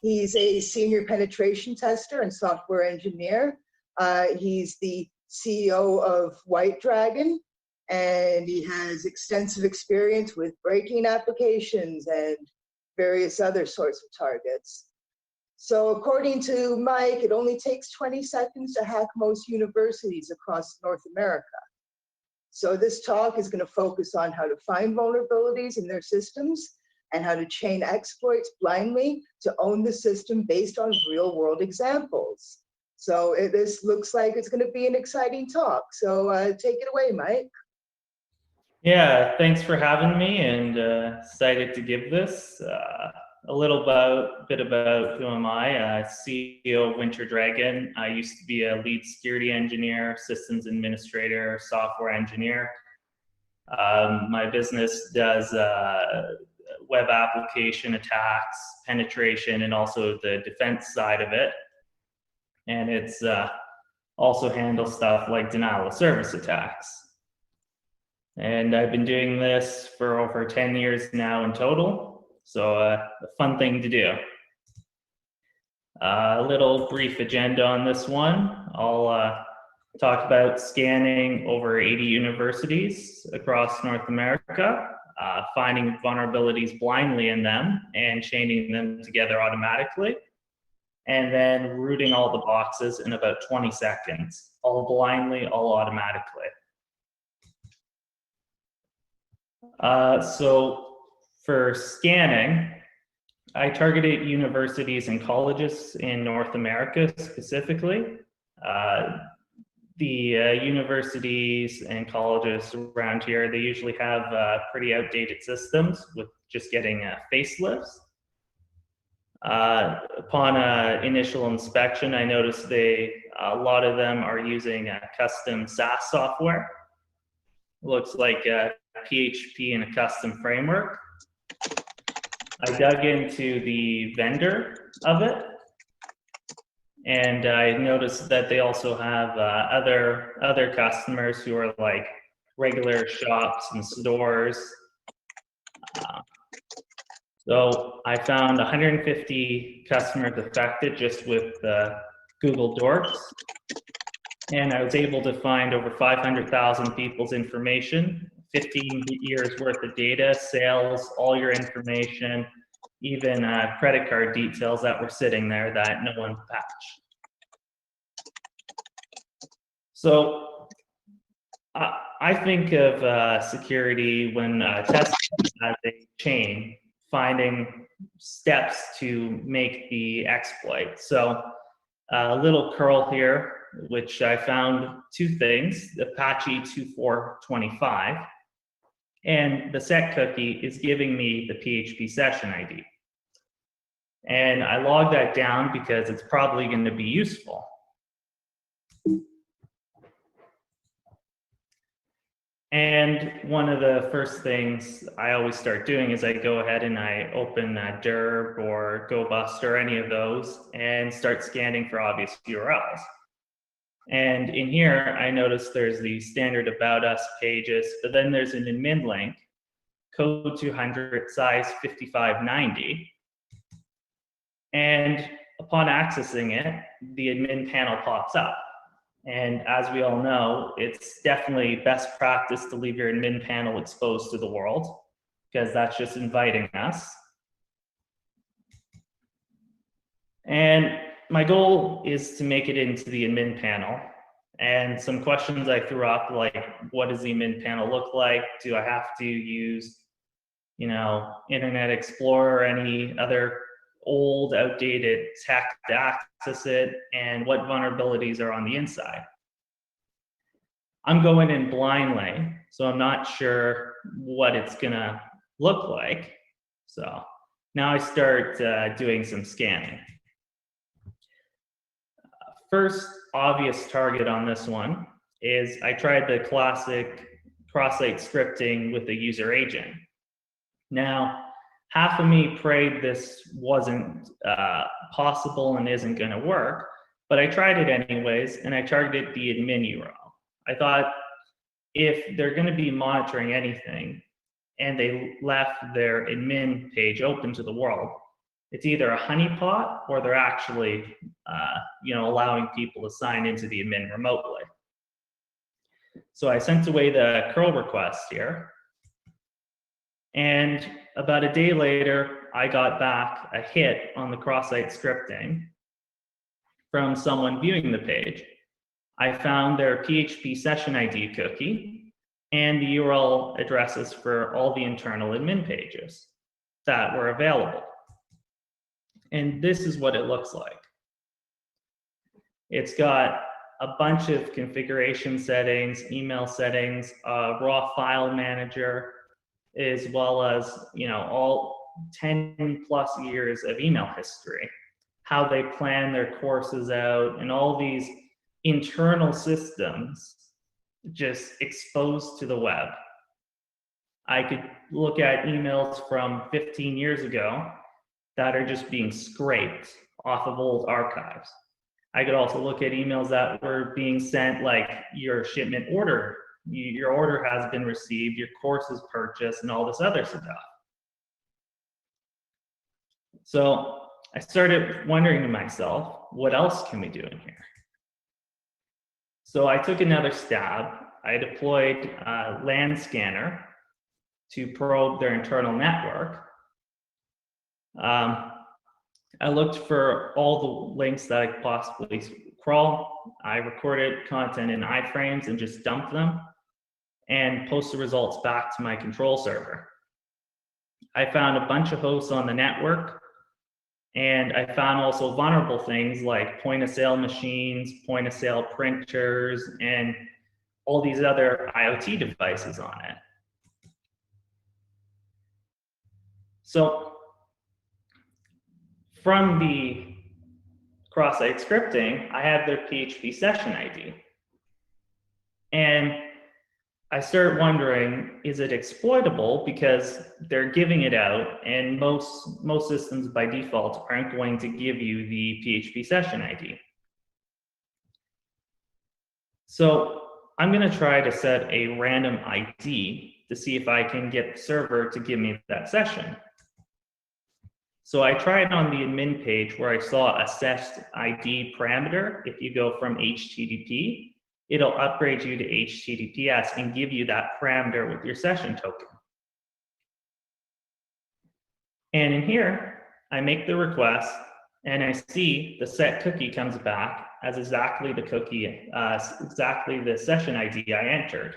He's a senior penetration tester and software engineer. He's the CEO of White Dragon, and he has extensive experience with breaking applications and various other sorts of targets. So according to Mike, it only takes 20 seconds to hack most universities across North America. So this talk is going to focus on how to find vulnerabilities in their systems and how to chain exploits blindly to own the system based on real world examples. So this looks like it's going to be an exciting talk. So take it away, Mike. Yeah, thanks for having me, and excited to give this. A bit about who am I? CEO of Winter Dragon. I used to be a lead security engineer, systems administrator, software engineer. My business does web application attacks, penetration, and also the defense side of it. And it's also handles stuff like denial of service attacks. And I've been doing this for over 10 years now in total. So a fun thing to do. A little brief agenda on this one. I'll talk about scanning over 80 universities across North America, finding vulnerabilities blindly in them and chaining them together automatically, and then rooting all the boxes in about 20 seconds, all blindly, all automatically. So for scanning, I targeted universities and colleges in North America specifically. The universities and colleges around here, they usually have pretty outdated systems with just getting facelifts. Upon initial inspection, I noticed a lot of them are using custom SaaS software. Looks like PHP and a custom framework. I dug into the vendor of it, and I noticed that they also have other customers who are like regular shops and stores. So I found 150 customers affected just with Google Dorks, and I was able to find over 500,000 people's information, 15 years worth of data, sales, all your information, even credit card details that were sitting there that no one patched. So I think of security when testing as a chain, finding steps to make the exploit. So a little curl here, which I found two things, Apache 2425, and the set cookie is giving me the PHP session ID. And I logged that down because it's probably going to be useful. And one of the first things I always start doing is I go ahead and I open Derb or GoBuster or any of those and start scanning for obvious URLs. And in here, I notice there's the standard About Us pages, but then there's an admin link, code 200, size 5590. And upon accessing it, the admin panel pops up. And as we all know, it's definitely best practice to leave your admin panel exposed to the world, because that's just inviting us. And my goal is to make it into the admin panel. And some questions I threw up, like, what does the admin panel look like? Do I have to use, Internet Explorer or any other old, outdated tech to access it, and what vulnerabilities are on the inside? I'm going in blindly, so I'm not sure what it's gonna look like. So now I start doing some scanning. First obvious target on this one is I tried the classic cross-site scripting with the user agent. Now, half of me prayed this wasn't possible and isn't going to work, but I tried it anyways, and I targeted the admin URL. I thought if they're going to be monitoring anything and they left their admin page open to the world, it's either a honeypot or they're actually, allowing people to sign into the admin remotely. So I sent away the curl request here. And about a day later, I got back a hit on the cross-site scripting from someone viewing the page. I found their PHP session ID cookie and the URL addresses for all the internal admin pages that were available. And this is what it looks like. It's got a bunch of configuration settings, email settings, raw file manager, as well as, all 10 plus years of email history, how they plan their courses out, and all these internal systems just exposed to the web. I could look at emails from 15 years ago that are just being scraped off of old archives. I could also look at emails that were being sent, like your shipment order, your order has been received, your course is purchased, and all this other stuff. So I started wondering to myself, what else can we do in here? So I took another stab. I deployed a LAN scanner to probe their internal network. I looked for all the links that I could possibly crawl. I recorded content in iframes and just dumped them and post the results back to my control server. I found a bunch of hosts on the network, and I found also vulnerable things like point of sale machines, point of sale printers, and all these other IoT devices on it. So from the cross-site scripting, I have their PHP session ID. And I start wondering, is it exploitable? Because they're giving it out, and most systems by default aren't going to give you the PHP session ID. So I'm going to try to set a random ID to see if I can get the server to give me that session. So I tried on the admin page where I saw a set ID parameter. If you go from HTTP, it'll upgrade you to HTTPS and give you that parameter with your session token. And in here, I make the request, and I see the set cookie comes back as exactly the cookie, exactly the session ID I entered.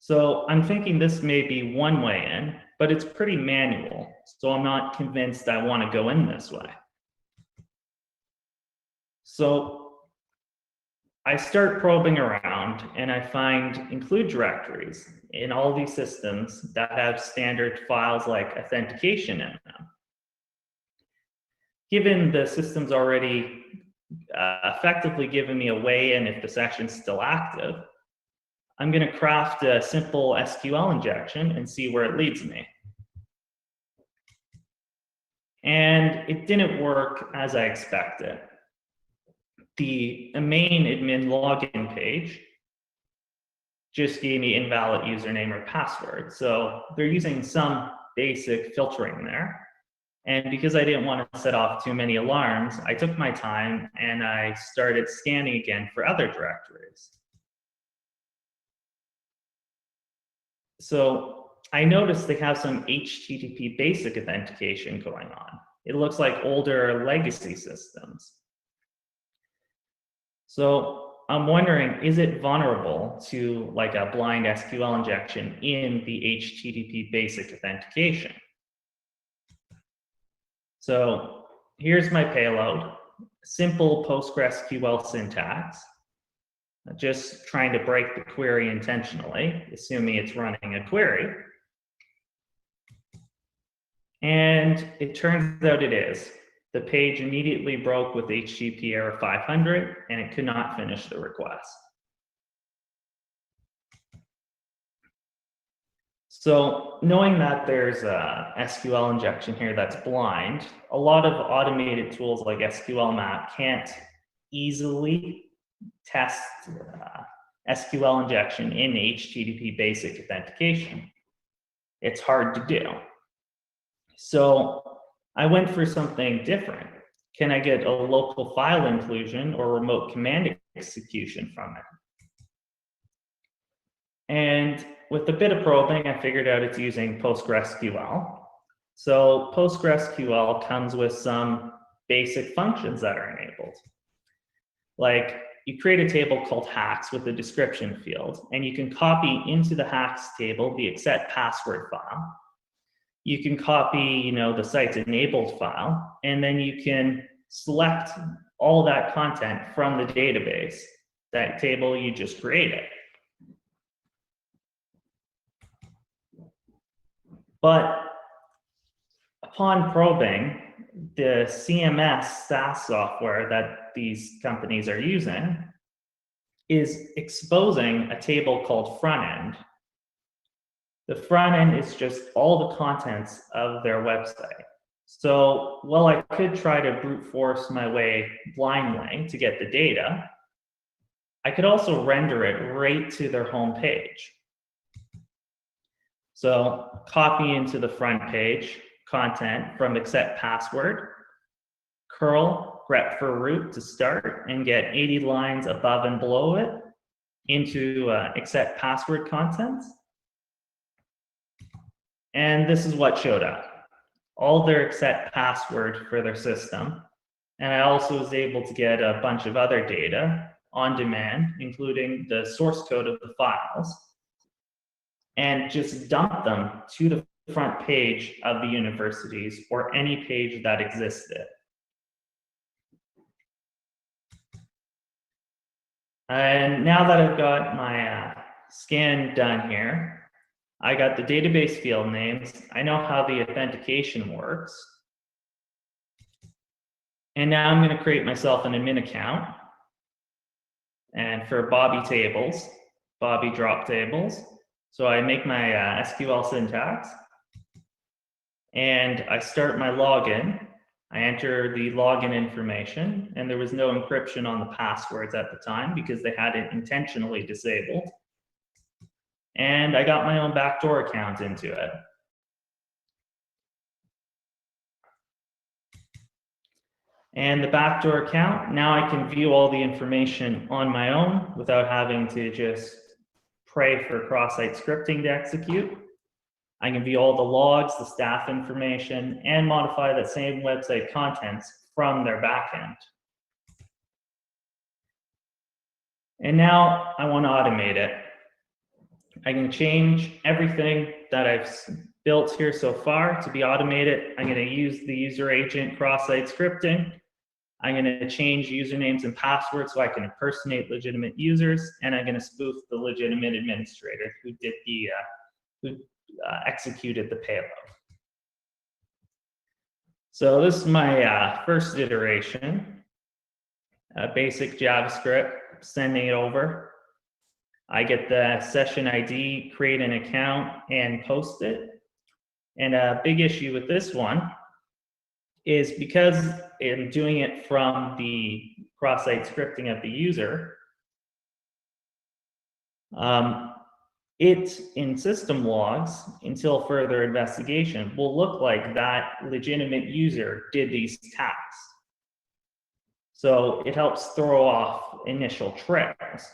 So I'm thinking this may be one way in, but it's pretty manual, so I'm not convinced I want to go in this way. So I start probing around, and I find include directories in all these systems that have standard files like authentication in them. Given the system's already effectively given me a way in if the session's still active, I'm going to craft a simple SQL injection and see where it leads me. And it didn't work as I expected. The main admin login page just gave me invalid username or password. So they're using some basic filtering there. And because I didn't want to set off too many alarms, I took my time and I started scanning again for other directories. So I noticed they have some HTTP basic authentication going on. It looks like older legacy systems. So I'm wondering, is it vulnerable to like a blind SQL injection in the HTTP basic authentication? So here's my payload, simple PostgreSQL syntax, just trying to break the query intentionally, assuming it's running a query. And it turns out it is. The page immediately broke with HTTP error 500, and it could not finish the request. So knowing that there's a SQL injection here that's blind, a lot of automated tools like SQL Map can't easily test SQL injection in HTTP basic authentication. It's hard to do. So I went for something different. Can I get a local file inclusion or remote command execution from it? And with a bit of probing, I figured out it's using PostgreSQL. So PostgreSQL comes with some basic functions that are enabled. Like you create a table called hacks with a description field, and you can copy into the hacks table the exec password file. You can copy, the site's enabled file, and then you can select all that content from the database, that table you just created. But upon probing, the CMS SaaS software that these companies are using is exposing a table called front end. The front end is just all the contents of their website. So while I could try to brute force my way blindly to get the data, I could also render it right to their home page. So copy into the front page content from exec password, curl grep for root to start, and get 80 lines above and below it into exec password contents. And this is what showed up. All their exec password for their system. And I also was able to get a bunch of other data on demand, including the source code of the files, and just dump them to the front page of the universities or any page that existed. And now that I've got my scan done here, I got the database field names. I know how the authentication works. And now I'm going to create myself an admin account. And for Bobby tables, Bobby drop tables. So I make my SQL syntax. And I start my login. I enter the login information. And there was no encryption on the passwords at the time because they had it intentionally disabled. And I got my own backdoor account into it. And the backdoor account, now I can view all the information on my own without having to just pray for cross-site scripting to execute. I can view all the logs, the staff information, and modify that same website contents from their backend. And now I want to automate it. I can change everything that I've built here so far to be automated. I'm going to use the user agent cross-site scripting. I'm going to change usernames and passwords so I can impersonate legitimate users, and I'm going to spoof the legitimate administrator who did the executed the payload. So this is my first iteration, basic JavaScript, sending it over. I get the session ID, create an account, and post it. And a big issue with this one is because I'm doing it from the cross-site scripting of the user, it, in system logs, until further investigation, will look like that legitimate user did these tasks. So it helps throw off initial tricks.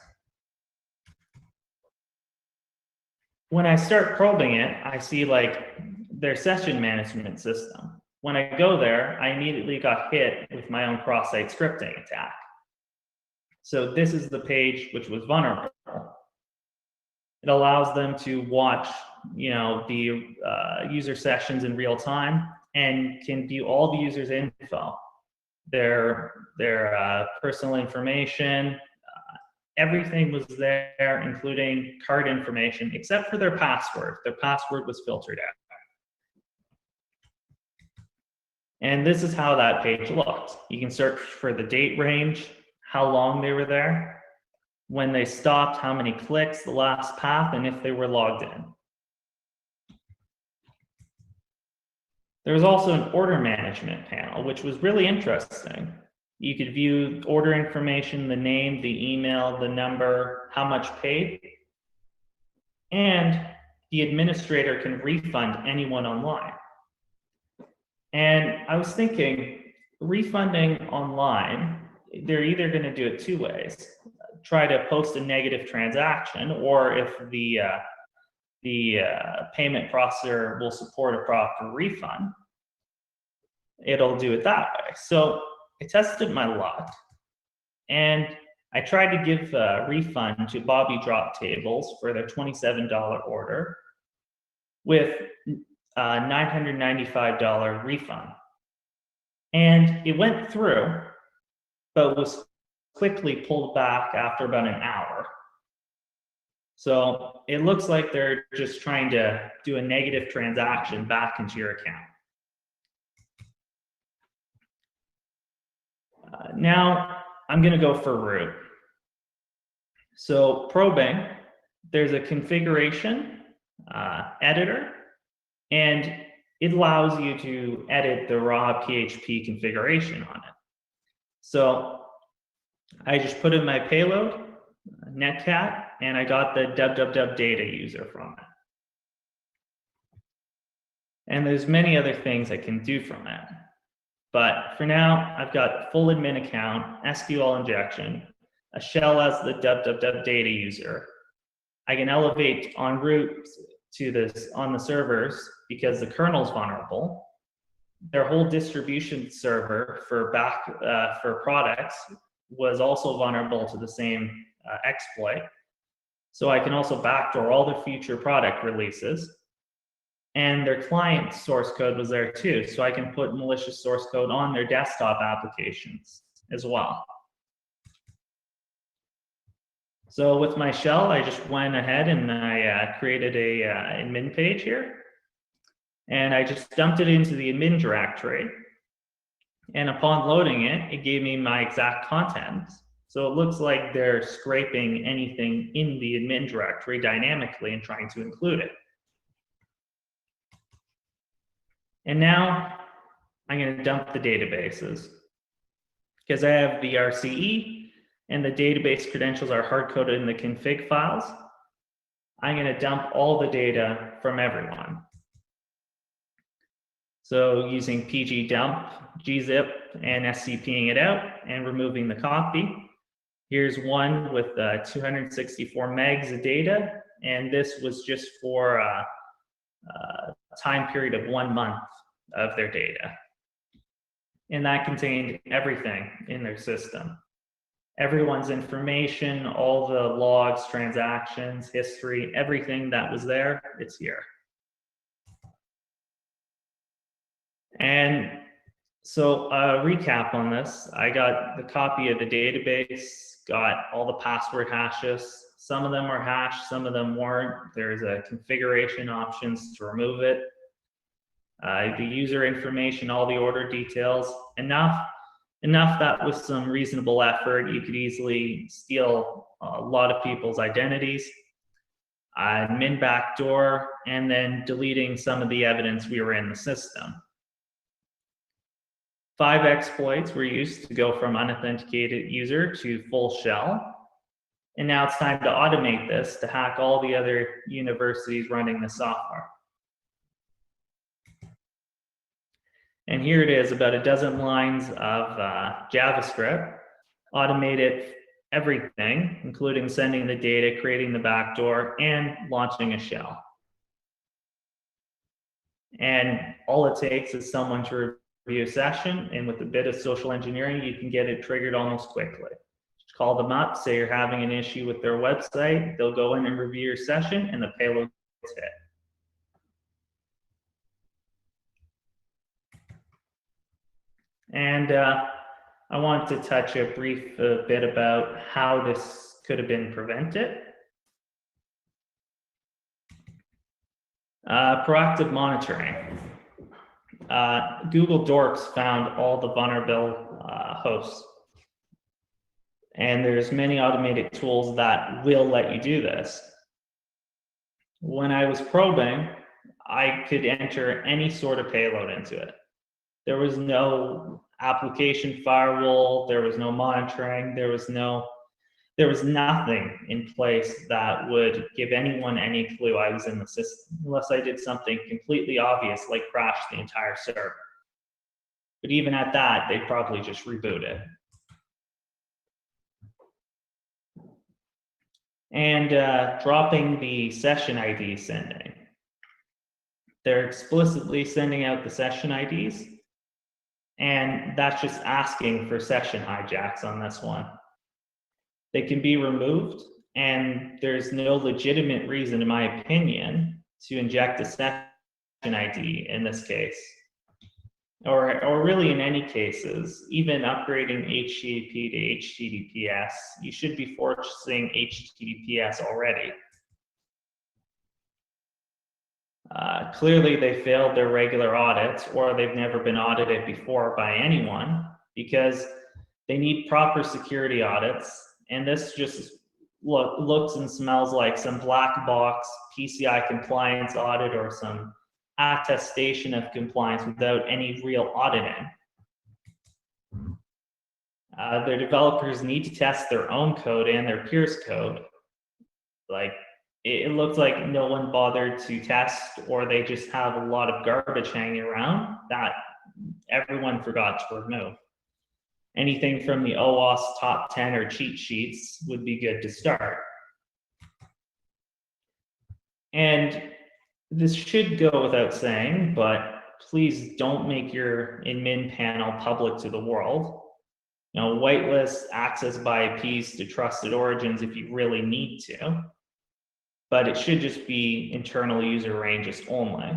When I start probing it, I see like their session management system. When I go there, I immediately got hit with my own cross-site scripting attack. So this is the page which was vulnerable. It allows them to watch, the user sessions in real time and can view all the users' info, their personal information. Everything was there, including card information, except for their password. Their password was filtered out. And this is how that page looked. You can search for the date range, how long they were there, when they stopped, how many clicks, the last path, and if they were logged in. There was also an order management panel, which was really interesting. You could view order information, the name, the email, the number, how much paid, and the administrator can refund anyone online. And I was thinking, refunding online, they're either going to do it two ways: try to post a negative transaction, or if the payment processor will support a proper refund, it'll do it that way. So I tested my luck, and I tried to give a refund to Bobby Drop Tables for their $27 order with a $995 refund. And it went through, but was quickly pulled back after about an hour. So it looks like they're just trying to do a negative transaction back into your account. Now I'm going to go for root. So probing, there's a configuration editor, and it allows you to edit the raw PHP configuration on it. So I just put in my payload, netcat, and I got the www data user from it. And there's many other things I can do from it. But for now, I've got full admin account, SQL injection, a shell as the www data user. I can elevate en route to this on the servers because the kernel's vulnerable. Their whole distribution server for products was also vulnerable to the same exploit. So I can also backdoor all the future product releases. And their client source code was there too. So I can put malicious source code on their desktop applications as well. So with my shell, I just went ahead and I created a admin page here. And I just dumped it into the admin directory. And upon loading it, it gave me my exact content. So it looks like they're scraping anything in the admin directory dynamically and trying to include it. And now I'm going to dump the databases because I have the RCE and the database credentials are hard-coded in the config files. I'm going to dump all the data from everyone. So using pgdump, gzip, and scping it out and removing the copy. Here's one with 264 megs of data, and this was just for a time period of 1 month of their data. And that contained everything in their system. Everyone's information, all the logs, transactions, history, everything that was there, it's here. And so recap on this, I got the copy of the database, got all the password hashes. Some of them were hashed, some of them weren't. There's a configuration options to remove it. The user information, all the order details, enough that with some reasonable effort, you could easily steal a lot of people's identities, admin backdoor, and then deleting some of the evidence we were in the system. 5 exploits were used to go from unauthenticated user to full shell. And now it's time to automate this to hack all the other universities running the software. And here it is, about a dozen lines of JavaScript, automated everything, including sending the data, creating the backdoor, and launching a shell. And all it takes is someone to review a session, and with a bit of social engineering, you can get it triggered almost quickly. Just call them up, say you're having an issue with their website, they'll go in and review your session, and the payload gets hit. And I want to touch a brief bit about how this could have been prevented. Proactive monitoring. Google Dorks found all the vulnerable hosts. And there's many automated tools that will let you do this. When I was probing, I could enter any sort of payload into it. There was no application firewall, there was no monitoring, there was nothing in place that would give anyone any clue I was in the system, unless I did something completely obvious like crash the entire server. But even at that, they'd probably just reboot it. And dropping the session ID sending. They're explicitly sending out the session IDs, and that's just asking for session hijacks on this one. They can be removed, and there's no legitimate reason, in my opinion, to inject a session ID in this case. Or really in any cases, even upgrading HTTP to HTTPS, you should be forcing HTTPS already. Clearly they failed their regular audits, or they've never been audited before by anyone, because they need proper security audits, and this just looks and smells like some black box PCI compliance audit or some attestation of compliance without any real auditing. Their developers need to test their own code and their peers' code. Like, it looks like no one bothered to test, or they just have a lot of garbage hanging around that everyone forgot to remove. Anything from the OWASP top 10 or cheat sheets would be good to start. And this should go without saying, but please don't make your admin panel public to the world. You know, whitelist access by IPs to trusted origins if you really need to, but it should just be internal user ranges only.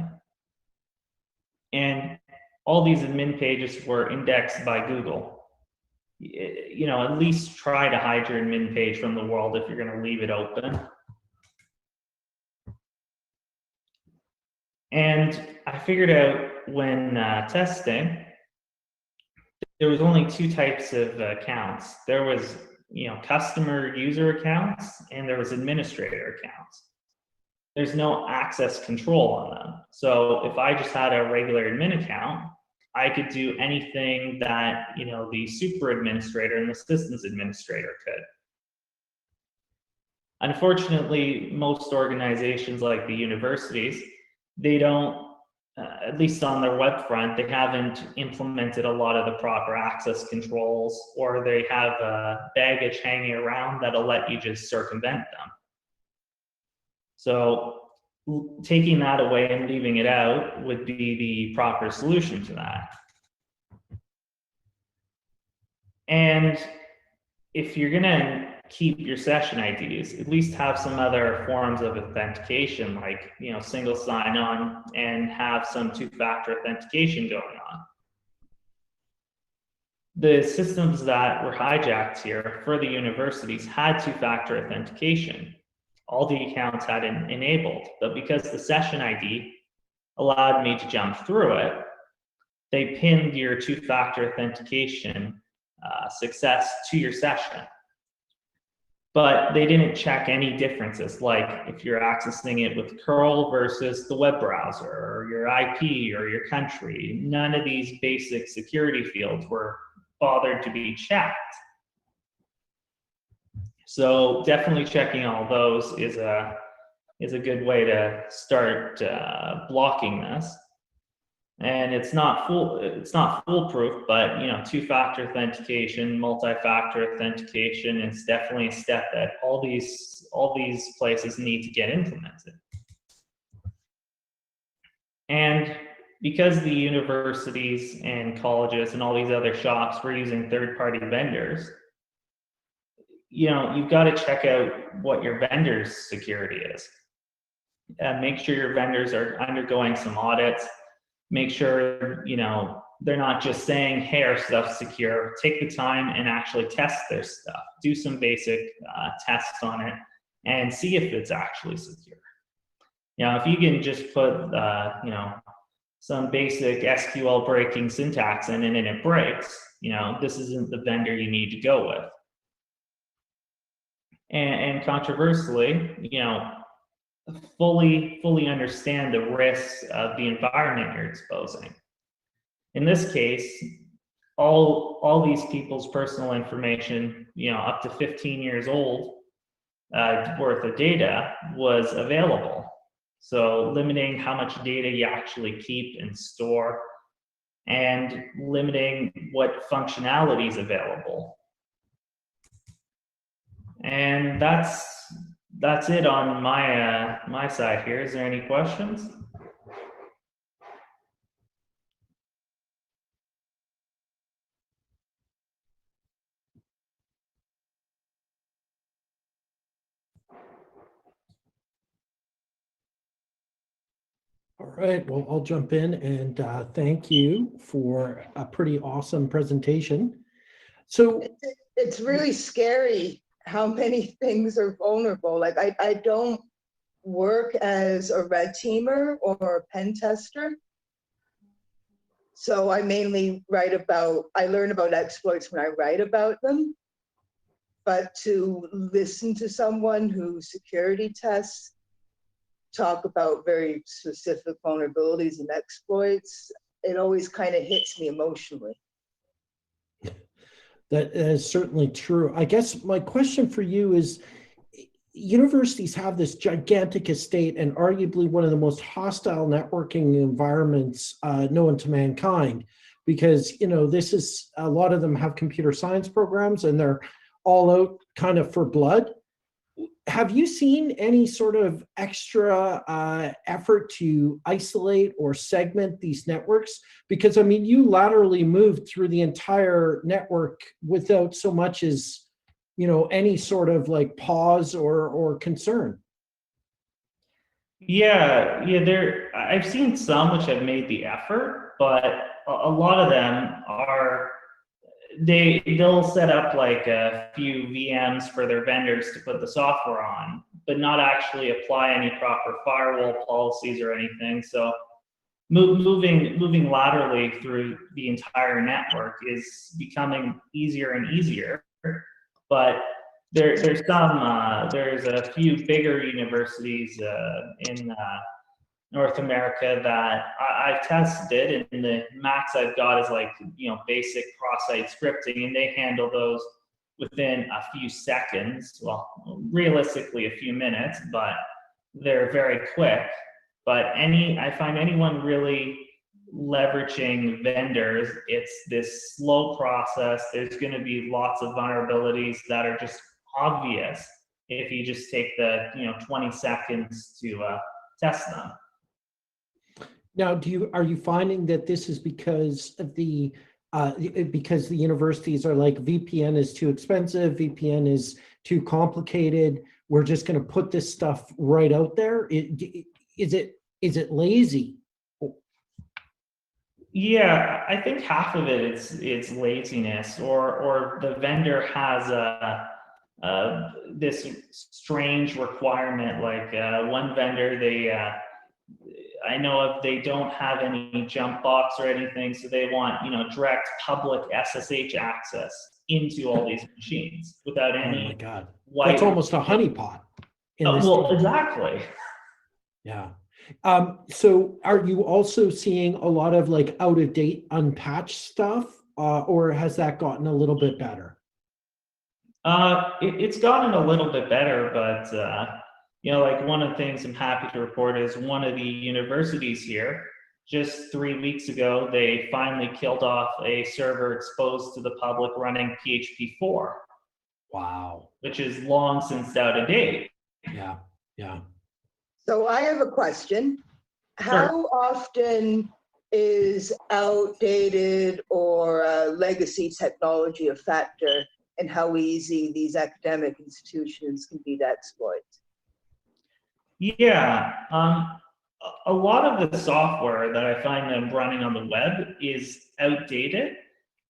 And all these admin pages were indexed by Google. You know, at least try to hide your admin page from the world if you're going to leave it open. And I figured out when testing, there was only two types of accounts. There was, you know, customer user accounts, and there was administrator accounts. There's no access control on them. So if I just had a regular admin account, I could do anything that, you know, the super administrator and the systems administrator could. Unfortunately, most organizations like the universities, they don't, at least on their web front, they haven't implemented a lot of the proper access controls, or they have baggage hanging around that'll let you just circumvent them. So taking that away and leaving it out would be the proper solution to that. And if you're gonna keep your session IDs, at least have some other forms of authentication, like, you know, single sign-on, and have some two-factor authentication going on. The systems that were hijacked here for the universities had two-factor authentication. All the accounts had it enabled, but because the session ID allowed me to jump through it, they pinned your two-factor authentication success to your session. But they didn't check any differences, like if you're accessing it with curl versus the web browser, or your IP, or your country. None of these basic security fields were bothered to be checked. So definitely checking all those is a good way to start blocking this. And it's not foolproof, but, you know, two-factor authentication, multi-factor authentication is definitely a step that all these places need to get implemented. And because the universities and colleges and all these other shops were using third-party vendors, you know, you've got to check out what your vendor's security is. Make sure your vendors are undergoing some audits. Make sure, you know, they're not just saying, hey, our stuff's secure. Take the time and actually test their stuff. Do some basic tests on it and see if it's actually secure. You know, if you can just put, you know, some basic SQL breaking syntax in and it breaks, you know, this isn't the vendor you need to go with. And controversially, you know, fully understand the risks of the environment you're exposing. In this case, all these people's personal information, you know, up to 15 years old worth of data was available. So limiting how much data you actually keep and store, and limiting what functionality is available. And that's it on my my side here. Is there any questions? All right, well, I'll jump in and thank you for a pretty awesome presentation. So It's really scary how many things are vulnerable. Like I don't work as a red teamer or a pen tester. So I mainly I learn about exploits when I write about them. But to listen to someone who security tests talk about very specific vulnerabilities and exploits, it always kind of hits me emotionally. that is certainly true. I guess my question for you is, universities have this gigantic estate and arguably one of the most hostile networking environments known to mankind, because this is, a lot of them have computer science programs and they're all out kind of for blood. Have you seen any sort of extra effort to isolate or segment these networks? Because I mean, you laterally moved through the entire network without so much as any sort of like pause or concern. Yeah, I've seen some which have made the effort, but a lot of them are, they'll set up like a few VMs for their vendors to put the software on, but not actually apply any proper firewall policies or anything. So moving laterally through the entire network is becoming easier and easier. But there's a few bigger universities in North America that I've tested, and the max I've got is like basic cross-site scripting, and they handle those within a few seconds. Well, realistically a few minutes, but they're very quick. But I find anyone really leveraging vendors, it's this slow process. There's going to be lots of vulnerabilities that are just obvious if you just take the 20 seconds to test them. Now, are you finding that this is because of because the universities are like, VPN is too expensive, VPN is too complicated, we're just going to put this stuff right out there? Is it lazy? Yeah, I think half of it it's laziness, or the vendor has this strange requirement. Like one vendor, I know of, they don't have any jump box or anything, so they want direct public SSH access into all these machines without any. Oh my God, that's almost a honeypot. Well, exactly. Yeah. So are you also seeing a lot of like out of date, unpatched stuff, or has that gotten a little bit better? It's gotten a little bit better, but like one of the things I'm happy to report is one of the universities here, just 3 weeks ago, they finally killed off a server exposed to the public running PHP 4. Wow. Which is long since out of date. Yeah, yeah. So I have a question. How often is outdated or legacy technology a factor in how easy these academic institutions can be to exploit? Yeah, a lot of the software that I find them running on the web is outdated.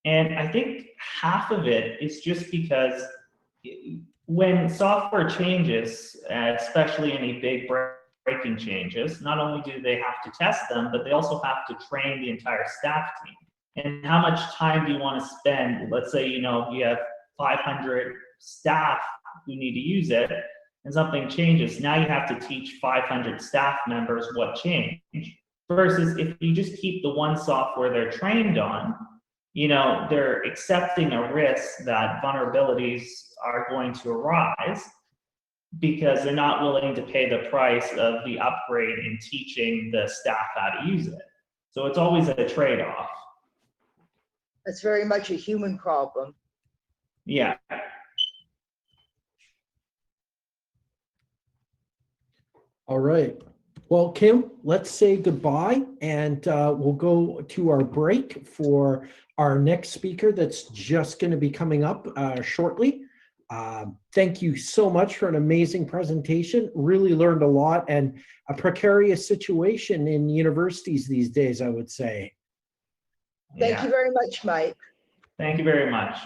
And I think half of it is just because when software changes, especially any big breaking changes, not only do they have to test them, but they also have to train the entire staff team. And how much time do you want to spend? Let's say, you have 500 staff who need to use it, and something changes. Now you have to teach 500 staff members what changed. Versus if you just keep the one software they're trained on, they're accepting a risk that vulnerabilities are going to arise because they're not willing to pay the price of the upgrade in teaching the staff how to use it. So it's always a trade-off. That's very much a human problem. Yeah. All right. Well, Kim, let's say goodbye, and we'll go to our break for our next speaker that's just going to be coming up shortly. Thank you so much for an amazing presentation. Really learned a lot, and a precarious situation in universities these days, I would say. Thank you very much, Mike. Thank you very much.